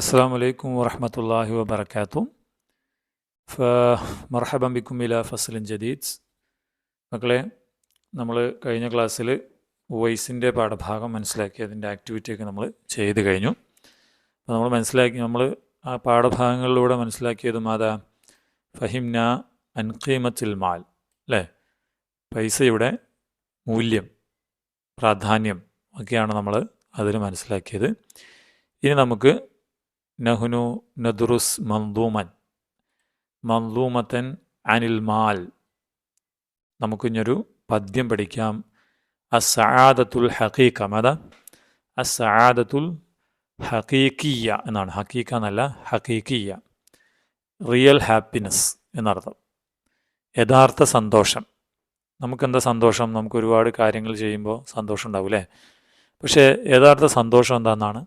السلام عليكم ورحمة الله وبركاته. فمرحبا بكم إلى فصل جديد. മക്കളെ, നമ്മൾ കഴിഞ്ഞ ക്ലാസ്സിൽ വോയിസിൻ്റെ പാഠഭാഗം മനസ്സിലാക്കി അതിൻ്റെ ആക്ടിവിറ്റിയൊക്കെ നമ്മൾ ചെയ്ത് കഴിഞ്ഞു. അപ്പോൾ നമ്മൾ ആ പാഠഭാഗങ്ങളിലൂടെ മനസ്സിലാക്കിയതും അതാ ഫഹിംന അൻഖീമത്തിൽ മാൽ, അല്ലേ? പൈസയുടെ മൂല്യം, പ്രാധാന്യം ഒക്കെയാണ് നമ്മൾ അതിൽ മനസ്സിലാക്കിയത്. ഇനി നമുക്ക് നഹ്നു നദ്റുസ് മൻദൂമത്തൻ അനിൽ മാൽ, നമുക്കിഞ്ഞൊരു പദ്യം പഠിക്കാം. അസ്സആദത്തുൽ ഹഖീഖ, അതാ അസ്സആദത്തുൽ ഹഖീഖിയ എന്നാണ്. ഹഖീഖ എന്നല്ല, ഹഖീഖിയ, റിയൽ ഹാപ്പിനെസ് എന്നർത്ഥം. യഥാർത്ഥ സന്തോഷം. നമുക്കെന്താ സന്തോഷം? നമുക്ക് ഒരുപാട് കാര്യങ്ങൾ ചെയ്യുമ്പോൾ സന്തോഷം ഉണ്ടാവും, അല്ലേ? പക്ഷേ യഥാർത്ഥ സന്തോഷം എന്താണെന്നാണ്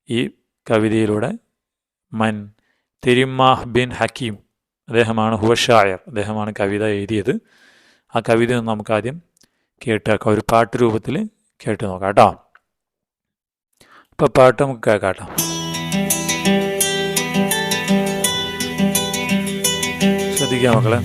ഈ കവിതയിലൂടെ തിരുമാഹ് ബിൻ ഹക്കീം, അദ്ദേഹമാണ് ഹുവഷായർ, അദ്ദേഹമാണ് കവിത എഴുതിയത്. ആ കവിത നമുക്ക് ആദ്യം കേട്ടേക്കാം, ഒരു പാട്ട് രൂപത്തിൽ കേട്ട് നോക്കാം കേട്ടോ. ഇപ്പം പാട്ട് നമുക്ക് കേൾക്കാം കേട്ടോ. ശ്രദ്ധിക്കാം മക്കളെ.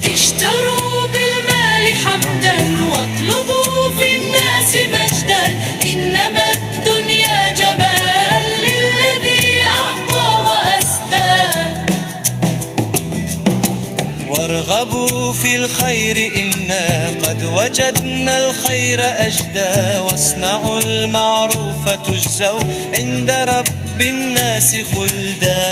وارغبوا في الخير إنا قد وجدنا الخير أجدا واصنعوا المعروف تجزوا عند رب الناس خلدا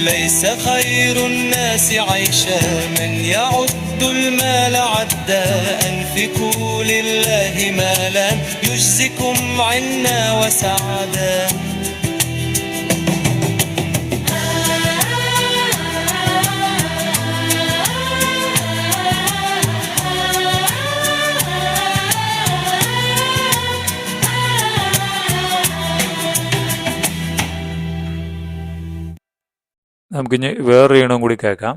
ليس خير الناس عيشا من يعد المال عدا أنفقوا لله مالا يجزكم عنا وسعدا നമുക്കിനി വേറൊരു ഈണവും കൂടി കേൾക്കാം.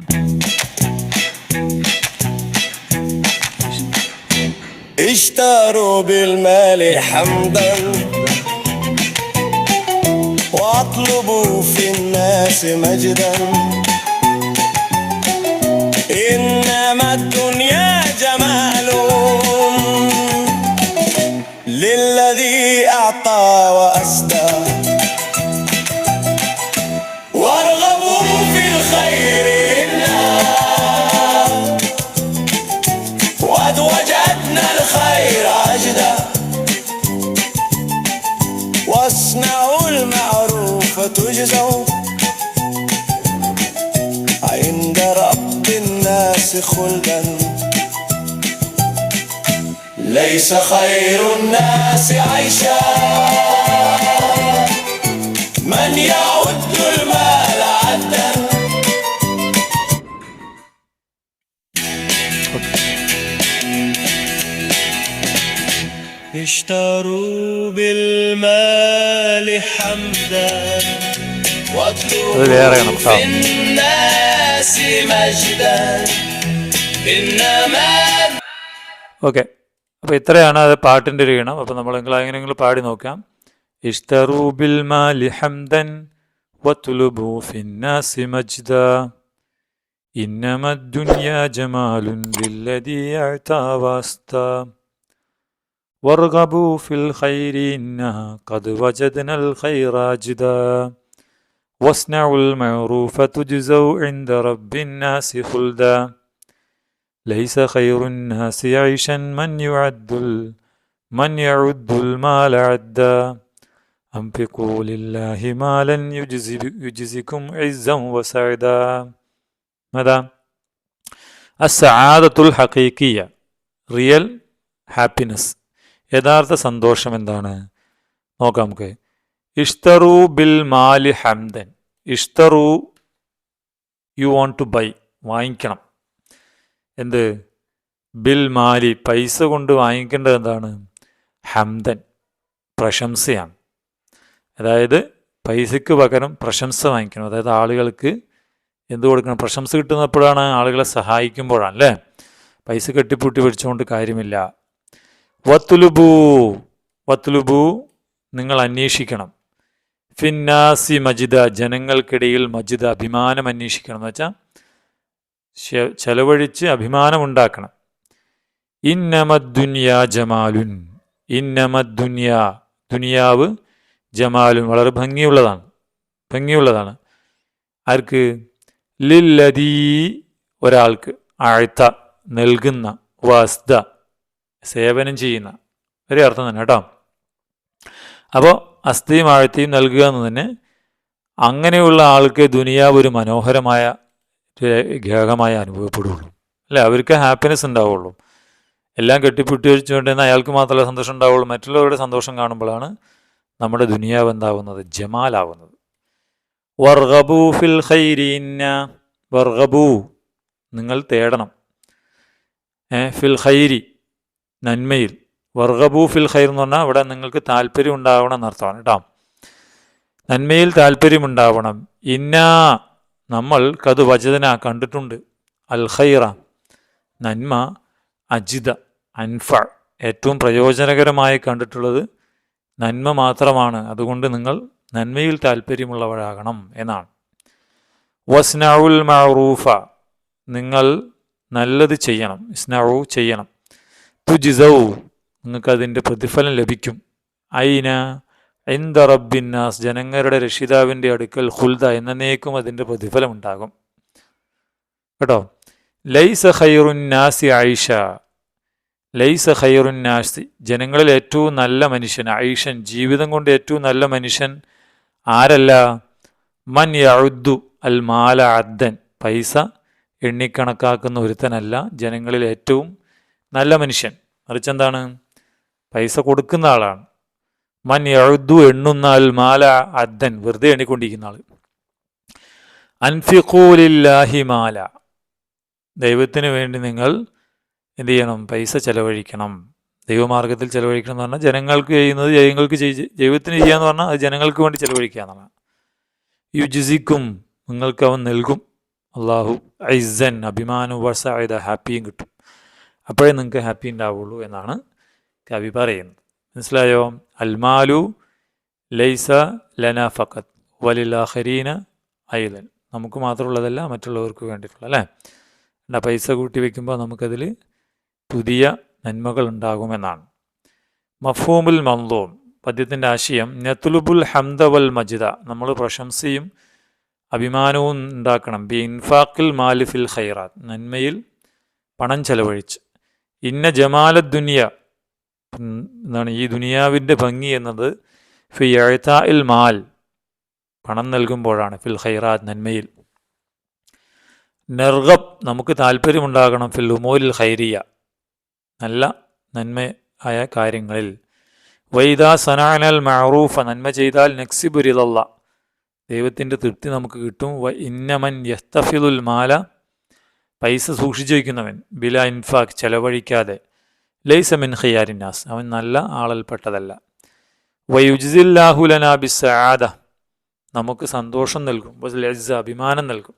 اشتروا بالمال حمدا واطلبوا في الناس مجدا إنما الدنيا جمال للذي أعطى وأسدى واصنعوا المعروف تجزوا عند رب الناس خلدا ليس خير الناس عيشا من يعد المال عدا اشتروا بالمال حمدا واطلبوا في الناس مجدا إنما. ഓക്കെ, അപ്പോൾ ഇത്രയാണ് അത് പാട്ടിൻ്റെ ഒരു ഈണം. അപ്പോൾ നമ്മൾ എങ്ങനെയെങ്കിലും പാടി നോക്കാം. ഇഷ്തറൂ ബിൽ മാലി ഹംദൻ വത്ലുബൂ ഫിന്നാസി മജ്ദാ ഇന്നമദ് ദുനിയാ ജമാലുൻ ലില്ലദീ അഅതാ വസ്താ وارغبوا في الخير إنا قد وجدنا الخير أجدا واصنعوا المعروف تجزوا عند رب الناس خلدا ليس خير الناس عيشا من يعد المال عدا أنفقوا لله مالا يجزكم عزا وسعدا. ماذا؟ السعادة الحقيقية, real happiness, യഥാർത്ഥ സന്തോഷം എന്താണ് നോക്കാം നമുക്ക്. ഇഷ്തറൂ ബിൽ മാലി ഹംദൻ. ഇഷ്തറൂ, യു വോണ്ട് ടു ബൈ, വാങ്ങിക്കണം. എന്ത്? ബിൽ മാലി, പൈസ കൊണ്ട് വാങ്ങിക്കേണ്ടത് എന്താണ്? ഹംദൻ, പ്രശംസയാണ്. അതായത് പൈസയ്ക്ക് പകരം പ്രശംസ വാങ്ങിക്കണം. അതായത് ആളുകൾക്ക് എന്ത് കൊടുക്കണം? പ്രശംസ കിട്ടുന്നപ്പോഴാണ്, ആളുകളെ സഹായിക്കുമ്പോഴാണ്, അല്ലേ? പൈസ കെട്ടിപ്പൂട്ടി പിടിച്ചുകൊണ്ട് കാര്യമില്ല. വത്തുലുബു, നിങ്ങൾ അന്വേഷിക്കണം. ഫിന്നാസി മജിദ, ജനങ്ങൾക്കിടയിൽ മജിദ, അഭിമാനം അന്വേഷിക്കണം എന്ന് വെച്ചാൽ ചെലവഴിച്ച് അഭിമാനമുണ്ടാക്കണം. ഇന്നമദ്ദുനിയ ജമാലുൻ, ഇന്നമദ്ദുനിയ, ദുനിയാവ് ജമാലുൻ, വളരെ ഭംഗിയുള്ളതാണ്. ആർക്ക്? ലില്ലദീ, ഒരാൾക്ക്, ആഴ്ത്ത, നൽകുന്ന, വസ്ത, സേവനം ചെയ്യുന്ന, ഒരേ അർത്ഥം തന്നെ കേട്ടോ. അപ്പോൾ അസ്തിയും ആഴ്ത്തിയും നൽകുക എന്ന് തന്നെ, അങ്ങനെയുള്ള ആൾക്ക് ദുനിയാവ് ഒരു മനോഹരമായ ഗേഹമായി അനുഭവപ്പെടുകയുള്ളൂ, അല്ലേ? അവർക്ക് ഹാപ്പിനെസ് ഉണ്ടാവുള്ളൂ. എല്ലാം കെട്ടിപ്പിട്ടി വെച്ചുകൊണ്ടിരുന്ന അയാൾക്ക് മാത്രമല്ല സന്തോഷം ഉണ്ടാവുള്ളൂ. മറ്റുള്ളവരുടെ സന്തോഷം കാണുമ്പോഴാണ് നമ്മുടെ ദുനിയാവ് എന്താവുന്നത്? ജമാലാവുന്നത്. വർഗബൂ ഫിൽ ഖൈരിന്ന, വർഗബൂ, നിങ്ങൾ തേടണം, ഫിൽ ഖൈരി, നന്മയിൽ. വർഗബൂ ഫിൽ ഖൈർ എന്ന് പറഞ്ഞാൽ ഇവിടെ നിങ്ങൾക്ക് താല്പര്യം ഉണ്ടാവണം എന്നർത്ഥമാണ് കേട്ടോ. നന്മയിൽ താല്പര്യമുണ്ടാവണം. ഇന്നാ, നമ്മൾ കത് വജദന, കണ്ടിട്ടുണ്ട്, അൽ ഖൈറ, നന്മ, അജിദ, അൻഫ, ഏറ്റവും പ്രയോജനകരമായി കണ്ടിട്ടുള്ളത് നന്മ മാത്രമാണ്. അതുകൊണ്ട് നിങ്ങൾ നന്മയിൽ താല്പര്യമുള്ളവരാകണം എന്നാണ്. വസ്നഉൽ മഅറൂഫ, നിങ്ങൾ നല്ലത് ചെയ്യണം, ഇസ്നഉ, ചെയ്യണം. തുജ്സൗ, നിങ്ങൾക്കതിൻ്റെ പ്രതിഫലം ലഭിക്കും. ഐന, ഇൻദ റബ്ബിന്നാസ്, ജനങ്ങളുടെ രക്ഷിതാവിൻ്റെ അടുക്കൽ, ഖുൽദ, എന്നേക്കും അതിൻ്റെ പ്രതിഫലം ഉണ്ടാകും കേട്ടോ. ലൈസ ഖൈറുന്നാസി ഐഷ, ലൈസ ഖൈറുന്നാസി, ജനങ്ങളിൽ ഏറ്റവും നല്ല മനുഷ്യൻ, ഐഷൻ, ജീവിതം കൊണ്ട് ഏറ്റവും നല്ല മനുഷ്യൻ ആരല്ല? മൻ യഉദ്ദു അൽ മാല അദ്ദൻ, പൈസ എണ്ണിക്കണക്കാക്കുന്ന ഒരുത്തനല്ല ജനങ്ങളിൽ ഏറ്റവും നല്ല മനുഷ്യൻ. മറിച്ച് എന്താണ്? പൈസ കൊടുക്കുന്ന ആളാണ്. മൻ യഉദ്ദു, എണ്ണുന്ന, അൽ മാല അദ്ദൻ, വെറുതെ എണ്ണിക്കൊണ്ടിരിക്കുന്ന ആൾ. അൻഫിഖൂ ലില്ലാഹി മാല, ദൈവത്തിന് വേണ്ടി നിങ്ങൾ എന്ത് ചെയ്യണം? പൈസ ചെലവഴിക്കണം, ദൈവമാർഗത്തിൽ ചെലവഴിക്കണം എന്ന് പറഞ്ഞാൽ ജനങ്ങൾക്ക് ചെയ്യുന്നത് ദൈവത്തിന് ചെയ്യാന്ന് പറഞ്ഞാൽ അത് ജനങ്ങൾക്ക് വേണ്ടി ചെലവഴിക്കുക എന്നാണ്. യുജ്സിക്കും, നിങ്ങൾക്ക് അവൻ നൽകും, അള്ളാഹു, ഐസൻ, അഭിമാനം, വസഅദ, ഹാപ്പിയും കിട്ടും. അപ്പോഴേ നിങ്ങൾക്ക് ഹാപ്പി ഉണ്ടാവുള്ളൂ എന്നാണ് കവി പറയുന്നത്. മനസ്സിലായോ? അൽമാലു ലൈസ ലന ഫഖത്ത് വലിൽ ആഖിരീന ഐലൻ, നമുക്ക് മാത്രമുള്ളതല്ല, മറ്റുള്ളവർക്ക് വേണ്ടിയിട്ടുള്ള, അല്ലേ? പൈസ കൂട്ടി വയ്ക്കുമ്പോൾ നമുക്കതിൽ പുതിയ നന്മകൾ ഉണ്ടാകുമെന്നാണ്. മഫ്ഹൂമുൽ മൻദൂം, പദ്യത്തിൻ്റെ ആശയം, നത്ലുബുൽ ഹംദ വൽ മജ്ദ, നമ്മൾ പ്രശംസയും അഭിമാനവും ഉണ്ടാക്കണം. ബി ഇൻഫാഖിൽ മാലി ഫിൽ ഖൈറാത്ത്, നന്മയിൽ പണം ചെലവഴിച്ച്. ഇന്ന ജമാലദ് ദുനിയ, എന്താണ് ഈ ദുനിയാവിൻ്റെ ഭംഗി എന്നത്, ഫി ഇഅ്താഇൽ മാൽ, പണം നൽകുമ്പോഴാണ്, ഫിൽ ഖൈറാത്ത്, നന്മയിൽ. നർഗബ്, നമുക്ക് താല്പര്യമുണ്ടാകണം, ഫിൽ ഉമൂരിൽ ഖൈരിയ, നല്ല നന്മയായ കാര്യങ്ങളിൽ. വൈദാ സനഅനൽ മഅറൂഫ, നന്മ ചെയ്താൽ, നക്സിബു റിളല്ലാ, ദൈവത്തിൻ്റെ തൃപ്തി നമുക്ക് കിട്ടും. വ ഇന്നമൻ യസ്തഫിദുൽ മാല, പൈസ സൂക്ഷിച്ചു വയ്ക്കുന്നവൻ, ബില ഇൻഫാഖ്, ചെലവഴിക്കാതെ, ലൈസ മിൻ ഖിയാരിന്നാസ്, അവൻ നല്ല ആളൽപ്പെട്ടതല്ല. വയുജ്സില്ലാഹു ലനാ ബിസ്സആദ, നമുക്ക് സന്തോഷം നൽകും, വസ്ഇസ്സ, അഭിമാനം നൽകും.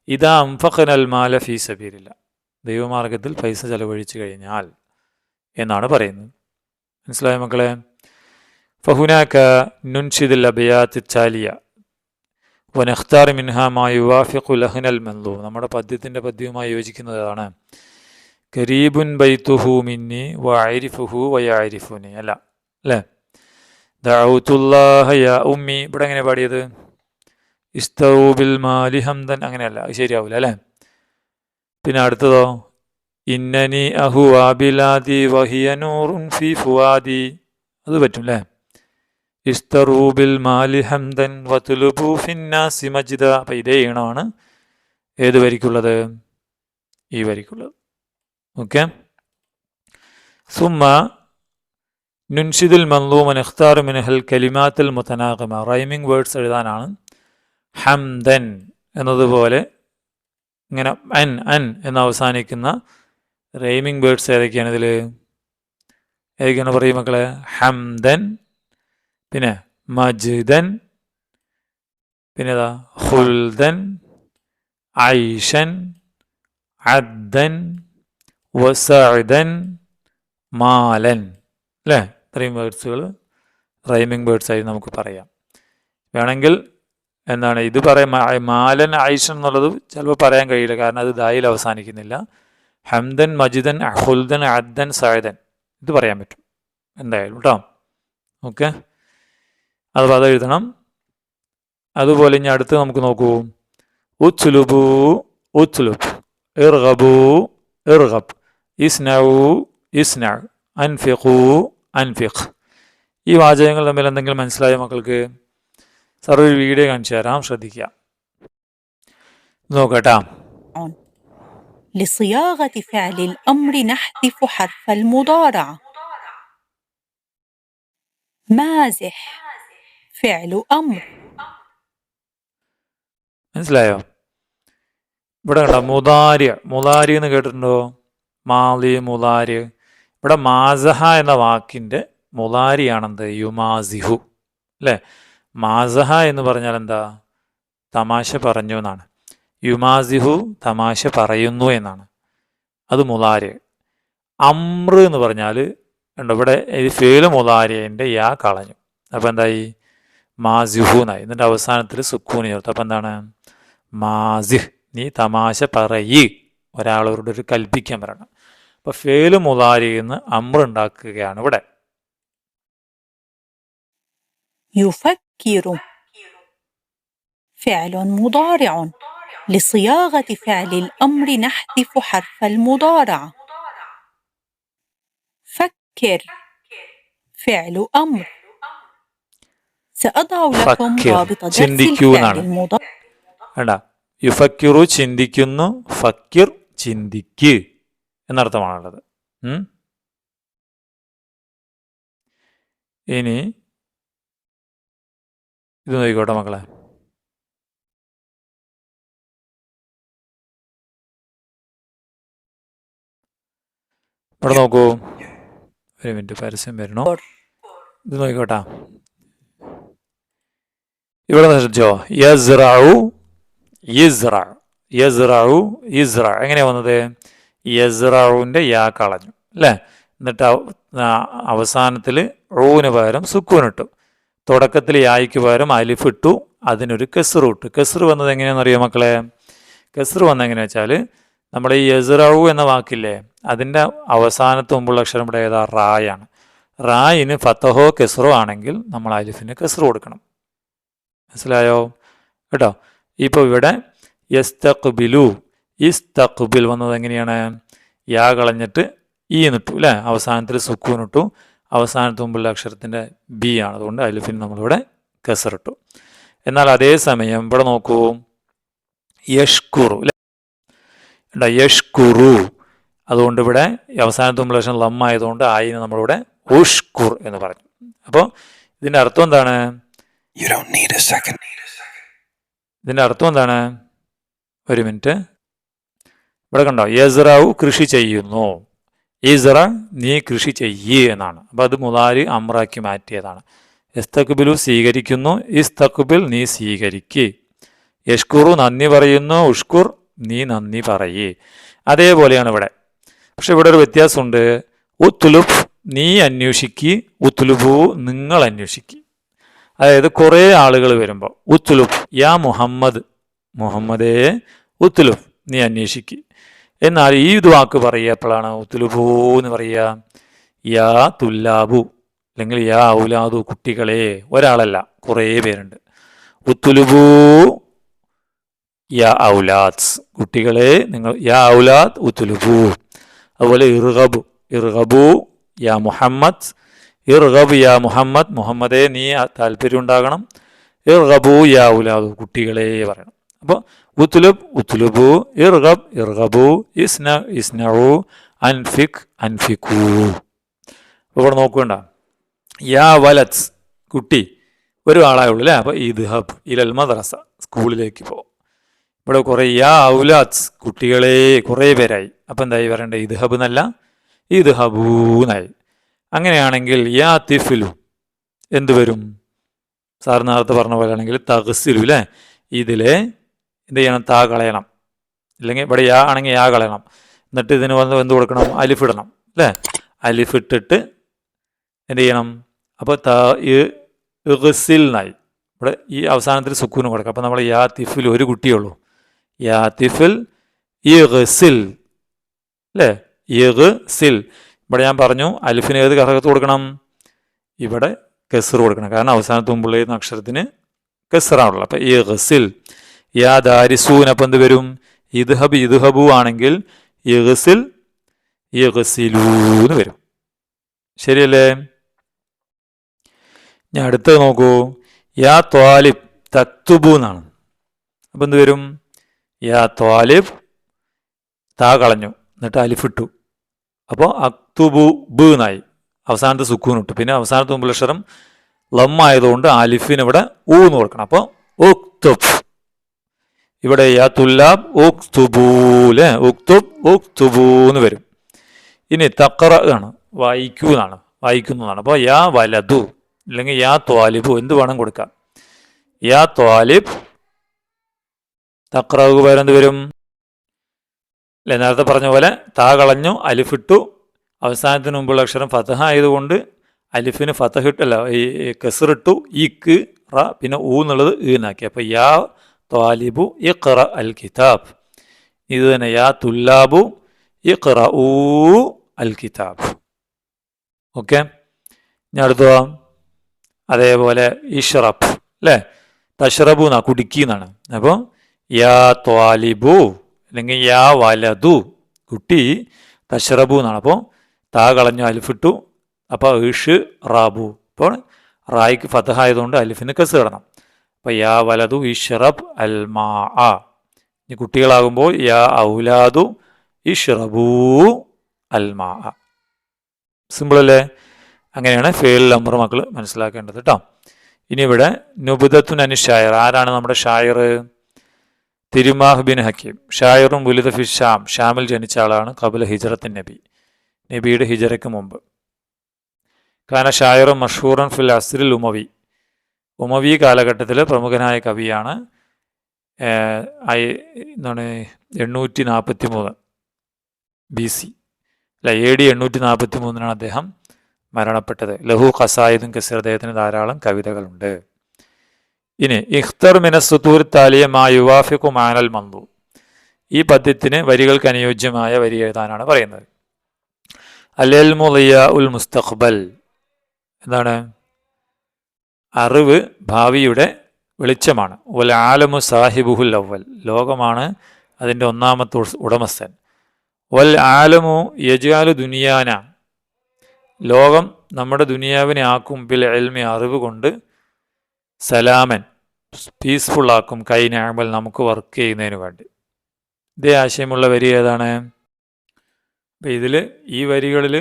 ഇദാ അൻഫഖനൽ മാല ഫീ സബീലില്ലാ, ദൈവമാർഗത്തിൽ പൈസ ചെലവഴിച്ചു കഴിഞ്ഞാൽ എന്നാണ് പറയുന്നത്. മനസ്സിലായ മക്കളെ? ഫഹുനാക നുൻഷിദുൽ അബയാത്ത് താലിയ വനഖ്താർ മിൻഹാ മാ യുവാഫിഖു ലഹ്നൽ മൻദൂം, നമ്മുടെ പദ്യവുമായി യോജിക്കുന്നതാണ്. കരീബുൻ ബൈത്തുഹു മിന്നി വഅരിഫുഹു വയഅരിഫുനി, അല്ലേ? ദഅഉതുല്ലാഹ യാ ഉമ്മി, ഇവിടെ എങ്ങനെ പാടിയത്? ഇസ്തൗ ബിൽ മാലി ഹംദൻ, അങ്ങനെയല്ല, അത് ശരിയാവില്ല, അല്ലേ? പിന്നെ അടുത്തതോ, ഇന്നനി അഹുവാ ബിലാദി വഹിയ നൂറുൻ ഫി ഫുവാദി, അത് പറ്റും, അല്ലേ? ഇസ്തറൂ ബിൽ മാലി ഹംദൻ വതുലുബു ഫിന്നാസി മജ്ദ. അപ്പം ഇതേ ഈണമാണ് ഏത് വരിക്കുള്ളത്? ഈ വരിക്കുള്ളത്. ഓക്കെ. സുമ്മ നുൻഷിദുൽ മൻദൂമ നഖ്താറു മിൻഹൽ കലിമാത്തുൽ മുതനാഗിമ, റൈമിംഗ് വേർഡ്സ് എഴുതാനാണ്. ഹംദൻ എന്നതുപോലെ ഇങ്ങനെ അൻ എന്ന് അവസാനിക്കുന്ന റൈമിംഗ് വേർഡ്സ് ഏതൊക്കെയാണ് ഇതിൽ? ഏതൊക്കെയാണ് പറയും മക്കളെ? ഹംദൻ, പിന്നെ മജ്ദൻ, പിന്നെ ഖുൽദൻ, ഐഷൻ, അദ്ദൻ, വസഅദൻ, മാലൻ, അല്ലേ? ഇത്രയും വേർഡ്സുകൾ റൈമിംഗ് വേർഡ്സ് ആയി നമുക്ക് പറയാം. വേണമെങ്കിൽ എന്താണ് ഇത് പറയാൻ മാലൻ ആയിഷൻ എന്നുള്ളത് ചിലപ്പോൾ പറയാൻ കഴിയില്ല, കാരണം അത് ദായിൽ അവസാനിക്കുന്നില്ല. ഹംദൻ മജിദൻ ഹുൽദൻ അദ്ദൻ സായദൻ ഇത് പറയാൻ പറ്റും എന്തായാലും കേട്ടോ. ഓക്കെ, അത് എഴുതണം. അതുപോലെ ഇനി അടുത്ത് നമുക്ക് നോക്കൂ. ഉത്ലുബു ഉത്ലുബ്, ഇർഗബു ഇർഗബ്, ഇസ്നഉ ഇസ്ന, അൻഫിഖു അൻഫിഖ്. ഈ വാചകങ്ങൾ തമ്മിൽ എന്തെങ്കിലും മനസ്സിലായ മക്കൾക്ക്? സാർ ഒരു വീഡിയോ കാണിച്ചു തരാം, ശ്രദ്ധിക്കുക, നോക്കട്ടാ. لصياغة فعل الأمر نحذف حرف المضارعة. مازح فعل أمر. മനസ്സിലായോ? ഇവിടെ കണ്ടോ മുദാരി, മുദാരി എന്ന് കേട്ടിട്ടുണ്ടോ? മാലി മുദാരി. ഇവിടെ മാസഹ എന്ന വാക്കിൻ്റെ മുദാരിയാണെന്ത്? യുമാസിഹു അല്ലേ? മാസഹ എന്ന് പറഞ്ഞാൽ എന്താ? തമാശ പറഞ്ഞു എന്നാണ്. യുമാസിഹു തമാശ പറയുന്നു എന്നാണ്. അത് മുദാരി. അമ്ര എന്ന് പറഞ്ഞാൽ കണ്ടോ ഇവിടെ ഫേല് മുദാരിൻ്റെ യാ കളഞ്ഞു, അപ്പം എന്തായി? മാസിഹു എന്നായി. എന്നിട്ട് അവസാനത്തിൽ സുക്കൂന് ചേർത്തു. അപ്പം എന്താണ്? മാസിഹ്, നീ തമാശ പറയ്. ഒരാളോട് ഒരു കൽപ്പിക്കാൻ പറയണം. അപ്പം ഫേല് മുദാരിയിൽ നിന്ന് അമ്ര ഉണ്ടാക്കുകയാണ് ഇവിടെ. يفكر فعل مضارع. لصياغة فعل الأمر نحذف حرف المضارعة. فكر فعل أمر. سأضع لكم رابط درس الفعل المضارع. യുഫക്കിറു ചിന്തിക്കുന്നു, ഫക്കിർ ചിന്തിക്ക് എന്നർത്ഥമാണുള്ളത്. ഇനി ഇത് നോക്കിക്കോട്ടെ മക്കളെ. ഇവിടെ നോക്കൂ, ഒരു മിനിറ്റ്, പരസ്യം വരണോ? ഇത് നോക്കിക്കോട്ടാ. ഇവിടെ ശ്രദ്ധിച്ചോ? യസ്റഉ യിസ്റ, യസ്റഉ യിസ്റ. എങ്ങനെയാ വന്നത്? യസ്റഉവിൻ്റെ യാ കളഞ്ഞു അല്ലേ? എന്നിട്ട് അവസാനത്തിൽ ഊന് പകരം സുക്കൂനിട്ടു. തുടക്കത്തിൽ യായ്ക്ക് പകരം അലിഫ് ഇട്ടു, അതിനൊരു കെസ്റ് ഇട്ടു. കെസ്റ് വന്നത് എങ്ങനെയാണെന്നറിയോ മക്കളെ? കെസ്റ് വന്നത് എങ്ങനെയാ വെച്ചാൽ, നമ്മുടെ ഈ യസ്റഉ എന്ന വാക്കില്ലേ, അതിൻ്റെ അവസാനത്ത് മുമ്പുള്ള അക്ഷരം ഇവിടെ ഏതാ? റായാണ്. റായിന് ഫത്തഹോ കെസ്റോ ആണെങ്കിൽ നമ്മൾ അലിഫിന് കെസ്റ് കൊടുക്കണം. മനസ്സിലായോ കേട്ടോ? ഇപ്പോൾ ഇവിടെ യസ്തഖ്ബിലു, ഇസ്തഖ്ബിൽ വന്നത് എങ്ങനെയാണ്? യാ കളഞ്ഞിട്ട് ഈ നിട്ടു അല്ലേ? അവസാനത്തിൽ സുക്കൂനിട്ടു, അവസാനത്ത് മുമ്പുള്ള അക്ഷരത്തിൻ്റെ ബി ആണ്, അതുകൊണ്ട് അലിഫിന് നമ്മളിവിടെ കെസ്റിട്ടു. എന്നാൽ അതേസമയം ഇവിടെ നോക്കൂ, യഷ്കുറു അല്ലേ? യഷ്കുറു, അതുകൊണ്ട് ഇവിടെ അവസാനത്ത് മുമ്പുള്ള അക്ഷരം ലം ആയതുകൊണ്ട് ആയിന് നമ്മളിവിടെ ഉഷ്കുർ എന്ന് പറഞ്ഞു. അപ്പോൾ ഇതിൻ്റെ അർത്ഥം എന്താണ്? ഇതിൻ്റെ അർത്ഥം എന്താണ്? ഒരു മിനിറ്റ്, ഇവിടെ കണ്ടോ? യസ്റഉ കൃഷി ചെയ്യുന്നു, ഇസ്റ നീ കൃഷി ചെയ്യ് എന്നാണ്. അപ്പോൾ അത് മുദാരി അമ്രാക്കി മാറ്റിയതാണ്. യസ്തഖ്ബിലു സ്വീകരിക്കുന്നു, ഇസ്തഖ്ബിൽ നീ സ്വീകരിക്ക്. യഷ്കുറു നന്ദി പറയുന്നു, ഉഷ്കുർ നീ നന്ദി പറയ്. അതേപോലെയാണ് ഇവിടെ. പക്ഷെ ഇവിടെ ഒരു വ്യത്യാസമുണ്ട്. ഉത്ലുബ് നീ അന്വേഷിക്ക്, ഉത്ലുബു നിങ്ങൾ അന്വേഷിക്ക്. അതായത് കുറേ ആളുകൾ വരുമ്പോൾ ഉത്ലുബ് യാ മുഹമ്മദ്, മുഹമ്മദേ ഉത്ലുബ് നീ അന്വേഷിക്ക്. എന്നാൽ ഈ ഇത് വാക്ക് പറയുക എപ്പോഴാണ്? ഉത്ലുബു എന്ന് പറയുക യാ തുല്ലാബു അല്ലെങ്കിൽ യാ ഔലാദു കുട്ടികളെ, ഒരാളല്ല കുറേ പേരുണ്ട്. ഉത്ലുബു യാ ഔലാദ് കുട്ടികളെ നിങ്ങൾ, യാ ഔലാദ് ഉത്ലുബു. അതുപോലെ ഇർഗബു, ഇർഗബു യാ മുഹമ്മദ്, ഇർഗബ് യാ മുഹമ്മദ്, മുഹമ്മദേ നീ താല്പര്യം ഉണ്ടാകണം. ഇർഗബു യാ ഔലാദു കുട്ടികളെ പറയണം. അപ്പോൾ ഉത്ലുബ് ഉത്ലുബു, ഇർഗബ് ഇർഗബു, ഇസ്ന ഇസ്നഉ, അൻഫിക് അൻഫിഖു. ഇവിടെ നോക്കണ്ട, യാ വലത് കുട്ടി ഒരു ആളായേ ഉള്ളൂ അല്ലേ? അപ്പോൾ ഇദ്ഹബ് ഇലൽ മദ്രസ സ്കൂളിലേക്ക് പോ. ഇവിടെ കുറേ യാ ഔലാദ് കുട്ടികളെ കുറേ പേരായി. അപ്പം എന്തായി പറയണ്ടേ? ഇദ്ഹബ് എന്നല്ല ഇദ്ഹബൂന്നായി. അങ്ങനെയാണെങ്കിൽ യാ തിഫിലു എന്ത് വരും? സാർ നേരത്തെ പറഞ്ഞ പോലെ ആണെങ്കിൽ തഗ്സിലു അല്ലേ? ഇതിലെ എന്ത് ചെയ്യണം? താ കളയണം. ഇല്ലെങ്കിൽ ഇവിടെ യാ ആണെങ്കിൽ യാ കളയണം. എന്നിട്ട് ഇതിന് വന്ന് എന്ത് കൊടുക്കണം? അലിഫ് ഇടണം അല്ലേ? അലിഫ് ഇട്ടിട്ട് എന്ത് ചെയ്യണം? അപ്പോൾ ഇഗ്സിൽ എന്നായി. ഇവിടെ ഈ അവസാനത്തിൽ സുക്കൂന് കൊടുക്കുക. അപ്പോൾ നമ്മൾ യാ തിഫിൽ ഒരു കുട്ടിയുള്ളൂ. യാ തിഫിൽ ഇഗ്സിൽ അല്ലേ, ഇഗ്സിൽ. ഇവിടെ ഞാൻ പറഞ്ഞു അലിഫിന് ഏത് ഹറക്കത്ത് കൊടുക്കണം, ഇവിടെ കെസർ കൊടുക്കണം. കാരണം അവസാനത്ത് മുമ്പുള്ള അക്ഷരത്തിന് കെസറാണുള്ളത്. അപ്പം ഇഗ്സിൽ. യാ ദാരിസൂൻ അപ്പം എന്ത് വരും, ഇദ്ഹബ് ഇദ്ഹബു ആണെങ്കിൽ ഇഗ്സിൽ ഇഗ്സിലൂന്ന് വരും. ശരിയല്ലേ? ഞാൻ അടുത്തത് നോക്കൂ. യാ ത്വാലിബ് തക്തുബു എന്നാണ്. അപ്പം എന്ത് വരും, യാ ത്വാലിബ് താ കളഞ്ഞു എന്നിട്ട് അലിഫിട്ടു, അപ്പോൾ അക്തുബു ബ് എന്നായി. അവസാനത്തെ സുക്കൂൻ ഇട്ടു. പിന്നെ അവസാനത്തെ മുമ്പുള്ള അക്ഷരം ലമ്മായതുകൊണ്ട് അലിഫിന് ഇവിടെ ഊ എന്ന് കൊടുക്കണം. അപ്പോൾ ഉക്തുബ്. ഇവിടെ യാ തുല്ലാബ് ഉക്തുബൂലെ ഉക്തുബ് ഉക്തുബൂ എന്ന് വരും. ഇനി തഖറ ആണ്, വായിക്കൂ എന്നാണ്, വായിക്കുന്നതാണ്. അപ്പോൾ യാ വലതു അല്ലെങ്കിൽ യാ ത്വാലിബു എന്ത് വേണം കൊടുക്കാം. യാ ത്വാലിബ് തഖറക്ക് പകരം എന്ത് വരും അല്ലെ, നേരത്തെ പറഞ്ഞ പോലെ താ കളഞ്ഞു അലിഫിട്ടു, അവസാനത്തിന് മുമ്പുള്ള അക്ഷരം ഫതഹ ആയതുകൊണ്ട് അലിഫിന് ഫതഹിട്ട് അല്ല ഈ കെസറിട്ടു, ഈക്ക് റ പിന്നെ ഊ എന്നുള്ളത് ഈനാക്കി. അപ്പോൾ യാ ത്വാലിബു ഇഖ്റ അൽ കിതാബ്. ഇത് തന്നെ യാ തുല്ലാബു ഇഖ്റ ഊ അൽ കിതാബ്. ഓക്കെ, ഞാൻ അടുത്ത അതേപോലെ ഇഷ്റബ് അല്ലേ, തഷ്റബു എന്നാ കുടിക്കി എന്നാണ്. അപ്പോൾ യാ ത്വാലിബു അല്ലെങ്കിൽ യാ വലതു കുട്ടി തഷ്റബു എന്നാണ്. അപ്പോൾ താ കളഞ്ഞു അലിഫിട്ടു, അപ്പോൾ ഇഷ് റാബു. അപ്പോൾ റായിക്ക് ഫതഹ ആയതുകൊണ്ട് അലിഫിന് കസ് കിടണം. അപ്പോൾ യാ വലതു ഇഷ്റബ് അൽ മാ ആ. ഇനി കുട്ടികളാകുമ്പോൾ യാ ഔലാദു ഇഷ്റബൂ അൽ മാ ആ. സിമ്പിൾ അല്ലേ? അങ്ങനെയാണ് ഫേൽ അമർ മക്കൾ മനസ്സിലാക്കേണ്ടത് കേട്ടോ. ഇനി ഇവിടെ നുബുദത്തുൻ അനി ഷായർ. ആരാണ് നമ്മുടെ ഷായർ? തിരുമാഹ് ബിൻ ഹക്കീം. ഷായറും വുലിദ ഫി ഷാം, ഷാമിൽ ജനിച്ച ആളാണ്. ഖബല ഹിജറത്തിൻ നബി, നബിയുടെ ഹിജറയ്ക്ക് മുമ്പ്. കാന ഷായറും മഷൂറൻ ഫിൽ അസ്രിൽ ഉമവി, ഉമവി കാലഘട്ടത്തിൽ പ്രമുഖനായ കവിയാണ്. എന്താണ് 843 BC അല്ല AD 843 അദ്ദേഹം മരണപ്പെട്ടത്. ലഹു ഖസായിദും കസീർ, അദ്ദേഹത്തിന് ധാരാളം കവിതകളുണ്ട്. ഇനി ഇഖ്തർ മിനസ്സുതൂർ താലിയ മാ യുവാഫിഖു മാനൽ മന്ദു. ഈ പദ്യത്തിന് വരികൾക്ക് അനുയോജ്യമായ വരി എഴുതാനാണ് പറയുന്നത്. അൽഇൽമു ദിയാഉൽ മുസ്തഖ്ബൽ. എന്താണ്? അറിവ് ഭാവിയുടെ വെളിച്ചമാണ്. വൽ ആലമു സാഹിബുഹുൽ അവൽ. ലോകമാണ് അതിൻ്റെ ഒന്നാമത്തെ ഉടമസ്ഥൻ. വൽ ആലമു യജാലു ദുനിയാന. ലോകം നമ്മുടെ ദുനിയാവിനെ ആക്കും ബിൽ ഇൽമി, അറിവ് കൊണ്ട്, സലാമൻ പീസ്ഫുള്ളാക്കും, കൈ നാമൽ നമുക്ക് വർക്ക് ചെയ്യുന്നതിന് വേണ്ടി. ഇതേ ആശയമുള്ള വരി ഏതാണ്? അപ്പം ഇതിൽ ഈ വരികളിൽ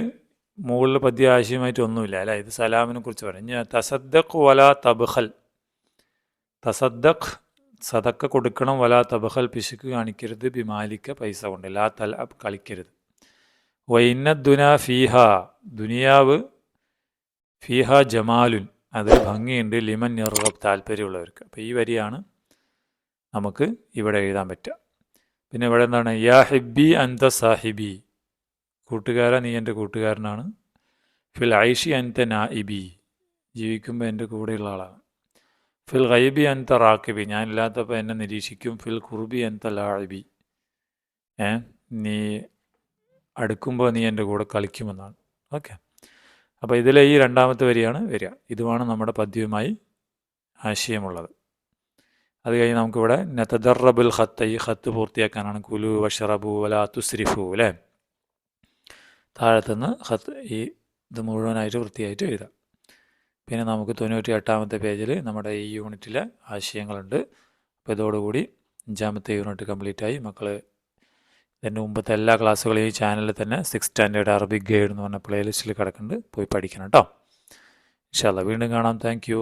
മുകളിൽ പദ്യ ആശയമായിട്ട് ഒന്നുമില്ല അല്ല. ഇത് സലാമിനെ കുറിച്ച് പറഞ്ഞു. തസദ്ദഖ് വലാ തബ്ഖൽ. തസദ്ദഖ് സദക്ക കൊടുക്കണം, വലാ തബ്ഖൽ പിശുക്ക് കാണിക്കരുത്, ബിമാലിക്ക പൈസ കൊണ്ട്, ലാ തൽ അബ് കളിക്കരുത്. വൈന്ന ദുന ഫീഹ, ദുനിയാവ്, ഫീഹ ജമാലുൻ അതിൽ ഭംഗിയുണ്ട്, ലിമൻ യർഗബ് താല്പര്യമുള്ളവർക്ക്. അപ്പോൾ ഈ വരിയാണ് നമുക്ക് ഇവിടെ എഴുതാൻ പറ്റുക. പിന്നെ ഇവിടെ എന്താണ്? യാ ഹിബി അൻത സാഹിബി, കൂട്ടുകാരാ നീ എൻ്റെ കൂട്ടുകാരനാണ്. ഫിൽ ഐഷി അൻത നായിബി, ജീവിക്കുമ്പോൾ എൻ്റെ കൂടെയുള്ള ആളാണ്. ഫിൽ ഗൈബി അൻത റാക്കിബി, ഞാൻ ഇല്ലാത്തപ്പോൾ എന്നെ നിരീക്ഷിക്കും. ഫിൽ ഖുർബി അൻത ലാഇബി, നീ അടുക്കുമ്പോൾ നീ എൻ്റെ കൂടെ കളിക്കുമെന്നാണ്. ഓക്കെ, അപ്പോൾ ഇതിലെ ഈ രണ്ടാമത്തെ വരിയാണ് വരിക. ഇതുമാണ് നമ്മുടെ പദ്യവുമായി ആശയമുള്ളത്. അത് കഴിഞ്ഞ് നമുക്കിവിടെ നതദറബുൽ ഖത്ത്, ഈ ഖത്ത് പൂർത്തിയാക്കാനാണ്. കുലു വഷറബു വലാ തുസ്രിഫു അല്ലേ. താഴത്തുനിന്ന് ഖത്ത് ഈ ഇത് മുഴുവനായിട്ട് വൃത്തിയായിട്ട് എഴുതാം. പിന്നെ നമുക്ക് 98ാമത്തെ പേജിൽ നമ്മുടെ ഈ യൂണിറ്റിലെ ആശയങ്ങളുണ്ട്. അപ്പോൾ ഇതോടുകൂടി 5ാമത്തെ യൂണിറ്റ് കംപ്ലീറ്റായി. മക്കൾ ഇതിൻ്റെ മുമ്പത്തെ എല്ലാ ക്ലാസ്സുകളും ഈ ചാനലിൽ തന്നെ 6th സ്റ്റാൻഡേർഡ് അറബിക് ഗൈഡ് എന്ന് പറഞ്ഞ പ്ലേലിസ്റ്റിൽ കിടക്കുന്നുണ്ട്, പോയി പഠിക്കണം കേട്ടോ. ഇൻഷാ അല്ലാഹ് വീണ്ടും കാണാം. Thank you.